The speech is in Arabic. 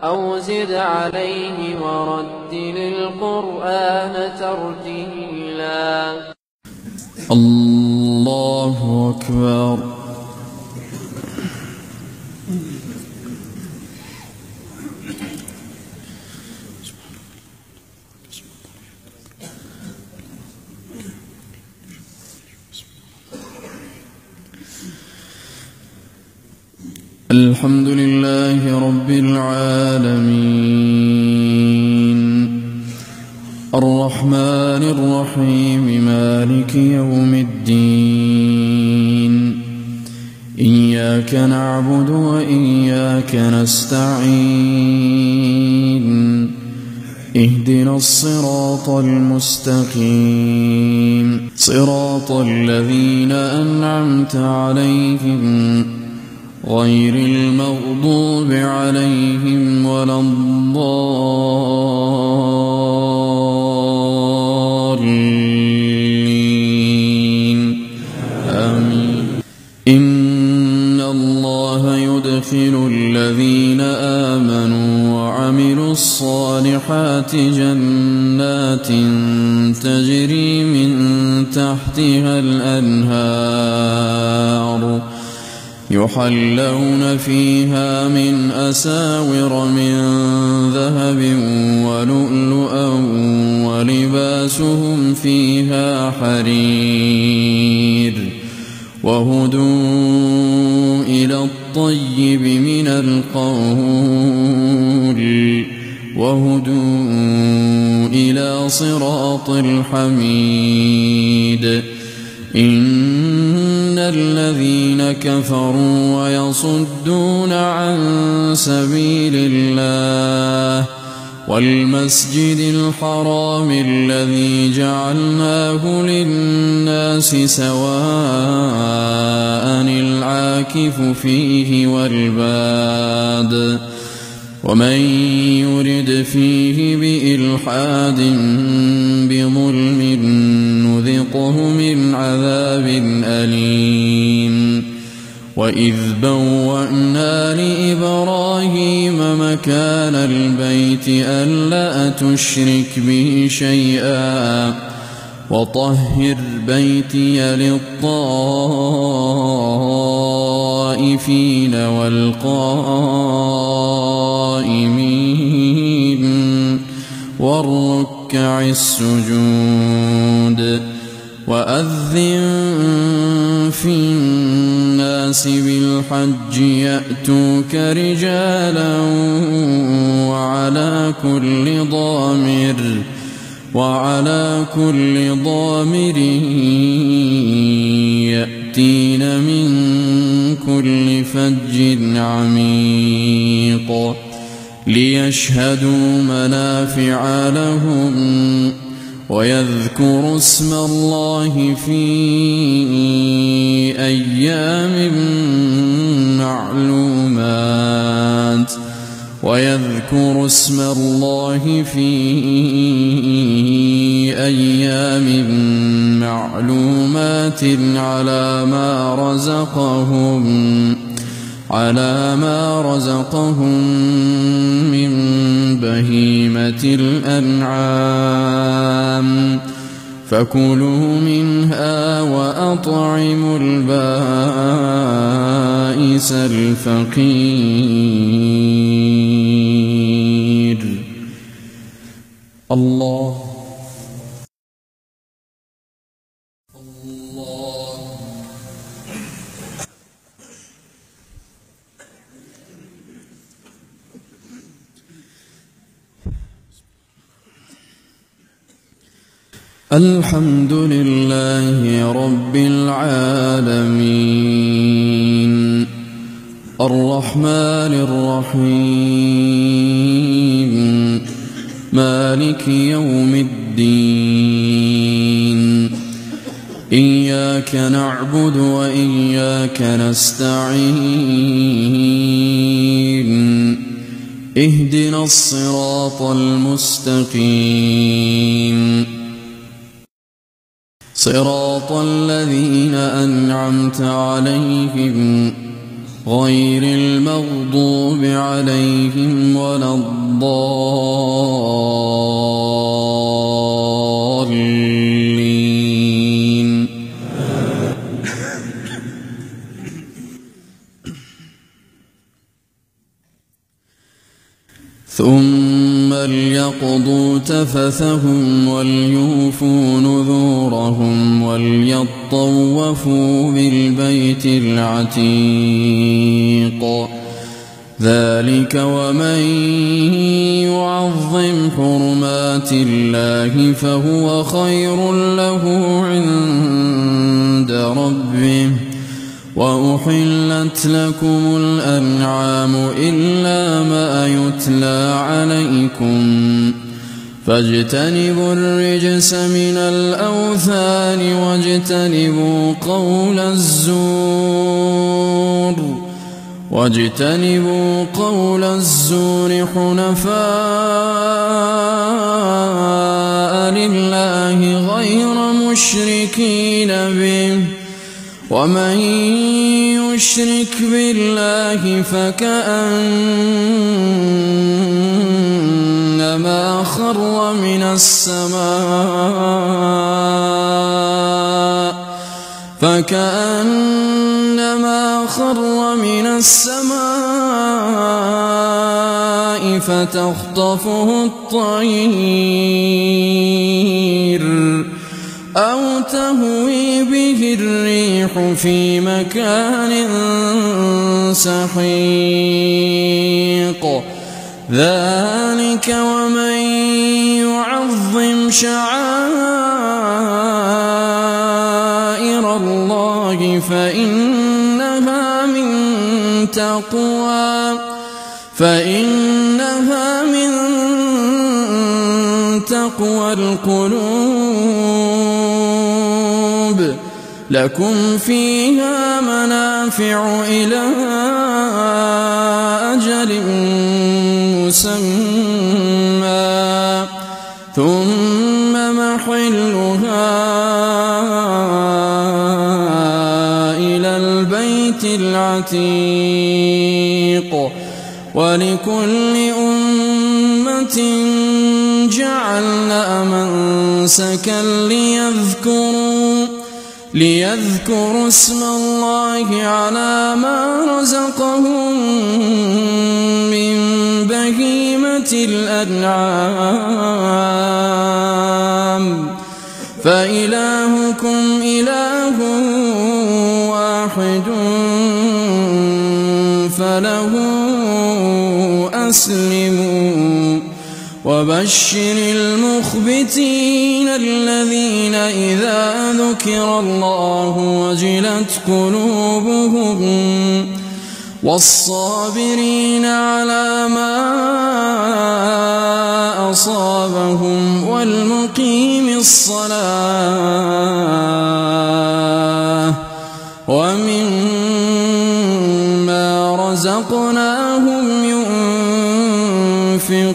أو زد عليه ورتل القرآن ترتيلا. الله أكبر. الحمد لله رب العالمين الرحمن الرحيم مالك يوم الدين إياك نعبد وإياك نستعين اهدنا الصراط المستقيم صراط الذين أنعمت عليهم غير المغضوب عليهم ولا الضالين آمين. إن الله يدخل الذين آمنوا وعملوا الصالحات جنات تجري من تحتها الأنهار يحلون فيها من أساور من ذهب ولؤلؤا ولباسهم فيها حرير وهدوا إلى الطيب من القول وهدوا إلى صراط الحميد. إن الذين كفروا ويصدون عن سبيل الله والمسجد الحرام الذي جعلناه للناس سواء العاكف فيه والباد ومن يرد فيه بإلحاد بظلم نذقه من عذاب أليم. وإذ بوأنا لإبراهيم مكان البيت ألا تشرك به شيئا وطهر بيتي للطائفين والقائمين والركع السجود. وأذن في الناس بالحج يأتوك رجالا وعلى كل ضامر يأتين من كل فج عميق ليشهدوا منافع لهم ويذكروا اسم الله في أيام معلومات على ما رزقهم من بهيمة الأنعام فكلوا منها وأطعموا البائس الفقير. الله الحمد لله رب العالمين الرحمن الرحيم مالك يوم الدين إياك نعبد وإياك نستعين اهدنا الصراط المستقيم صراط الذين أنعمت عليهم غير المغضوب عليهم ولا الضالين. ثم ليقضوا تفثهم وليوفوا نذورهم وليطوفوا بالبيت العتيق. ذلك ومن يعظم حرمات الله فهو خير له عند ربه. وأحلت لكم الأنعام إلا ما يتلى عليكم فاجتنبوا الرجس من الأوثان واجتنبوا قول الزور حنفاء لله غير مشركين به. ومن يشرك بالله فكأنما خر من السماء فتخطفه الطير أو تهوي به الريح في مكان سحيق. ذلك ومن يعظم شعائر الله فإنها من تقوى القلوب. لكم فيها منافع إلى أجل مسمى ثم محلها إلى البيت العتيق. ولكل أمة جعلنا منسكا ليذكروا اسم الله على ما رزقهم من بهيمة الأنعام فإلهكم إله واحد فله أسلموا. وبشر المخبتين الذين إذا ذكر الله وجلت قلوبهم والصابرين على ما أصابهم والمقيم الصلاة ومما رزقناهم ينفقون.